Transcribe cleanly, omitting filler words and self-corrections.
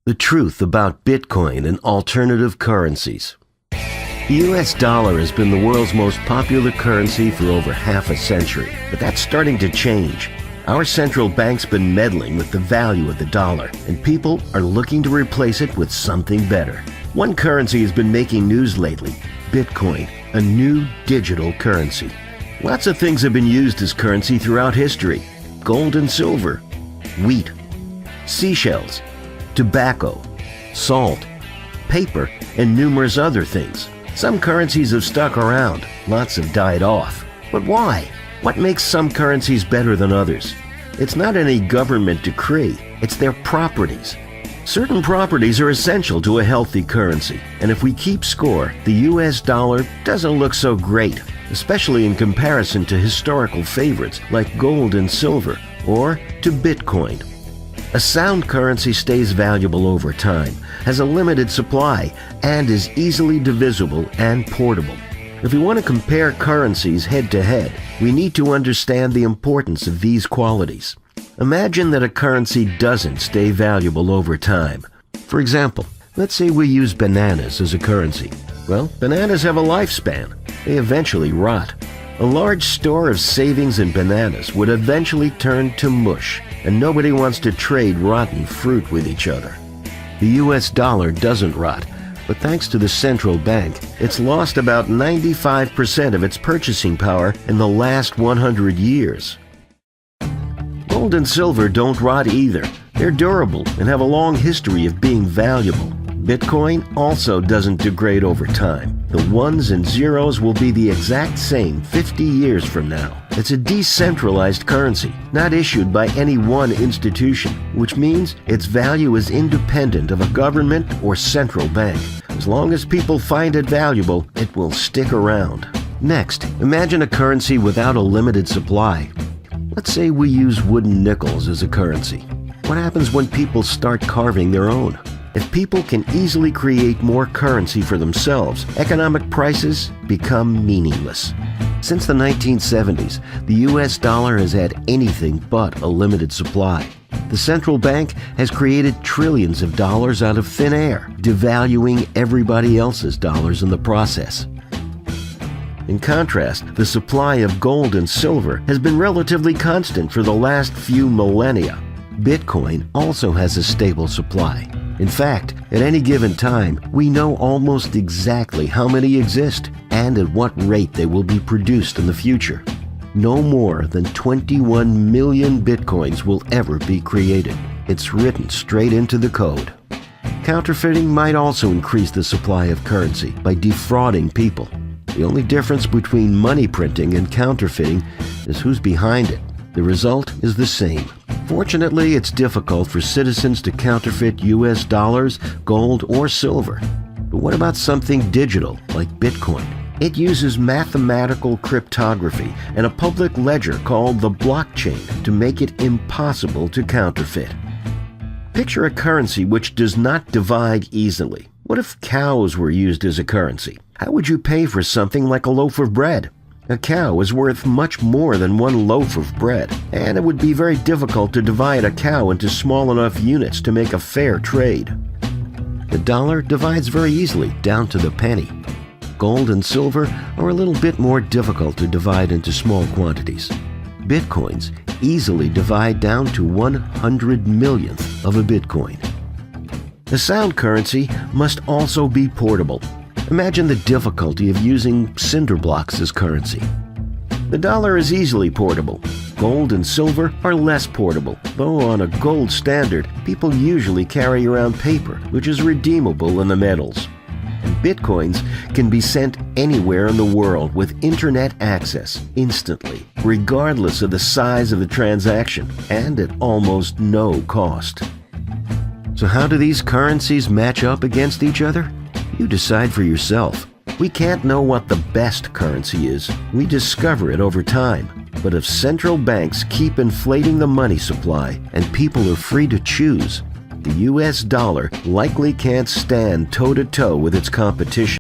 The truth about Bitcoin and alternative currencies. The US dollar has been the world's most popular currency for over half a century, but that's starting to change. Our central bank's been meddling with the value of the dollar, and people are looking to replace it with something better. One currency has been making news lately: Bitcoin, a new digital currency. Lots of things have been used as currency throughout history: gold and silver, wheat, seashells, tobacco, salt, paper, and numerous other things. Some currencies have stuck around, lots have died off. But why? What makes some currencies better than others? It's not any government decree, it's their properties. Certain properties are essential to a healthy currency, and if we keep score, the US dollar doesn't look so great, especially in comparison to historical favorites like gold and silver, or to Bitcoin. A sound currency stays valuable over time, has a limited supply, and is easily divisible and portable. If we want to compare currencies head-to-head, we need to understand the importance of these qualities. Imagine that a currency doesn't stay valuable over time. For example, let's say we use bananas as a currency. Well, bananas have a lifespan. They eventually rot. A large store of savings in bananas would eventually turn to mush, and nobody wants to trade rotten fruit with each other. The US dollar doesn't rot, but thanks to the central bank, it's lost about 95% of its purchasing power in the last 100 years. Gold and silver don't rot either. They're durable and have a long history of being valuable. Bitcoin also doesn't degrade over time. The ones and zeros will be the exact same 50 years from now. It's a decentralized currency, not issued by any one institution, which means its value is independent of a government or central bank. As long as people find it valuable, it will stick around. Next, imagine a currency without a limited supply. Let's say we use wooden nickels as a currency. What happens when people start carving their own? If people can easily create more currency for themselves, economic prices become meaningless. Since the 1970s, the US dollar has had anything but a limited supply. The central bank has created trillions of dollars out of thin air, devaluing everybody else's dollars in the process. In contrast, the supply of gold and silver has been relatively constant for the last few millennia. Bitcoin also has a stable supply. In fact, at any given time, we know almost exactly how many exist and at what rate they will be produced in the future. No more than 21 million bitcoins will ever be created. It's written straight into the code. Counterfeiting might also increase the supply of currency by defrauding people. The only difference between money printing and counterfeiting is who's behind it. The result is the same. Fortunately, it's difficult for citizens to counterfeit US dollars, gold, or silver. But what about something digital like Bitcoin? It uses mathematical cryptography and a public ledger called the blockchain to make it impossible to counterfeit. Picture a currency which does not divide easily. What if cows were used as a currency? How would you pay for something like a loaf of bread? A cow is worth much more than one loaf of bread, and it would be very difficult to divide a cow into small enough units to make a fair trade. The dollar divides very easily down to the penny. Gold and silver are a little bit more difficult to divide into small quantities. Bitcoins easily divide down to 100 millionth of a Bitcoin. A sound currency must also be portable. Imagine the difficulty of using cinder blocks as currency. The dollar is easily portable. Gold and silver are less portable, though on a gold standard, people usually carry around paper, which is redeemable in the metals. And bitcoins can be sent anywhere in the world with internet access instantly, regardless of the size of the transaction, and at almost no cost. So how do these currencies match up against each other? You decide for yourself. We can't know what the best currency is. We discover it over time. But if central banks keep inflating the money supply and people are free to choose, the US dollar likely can't stand toe-to-toe with its competition.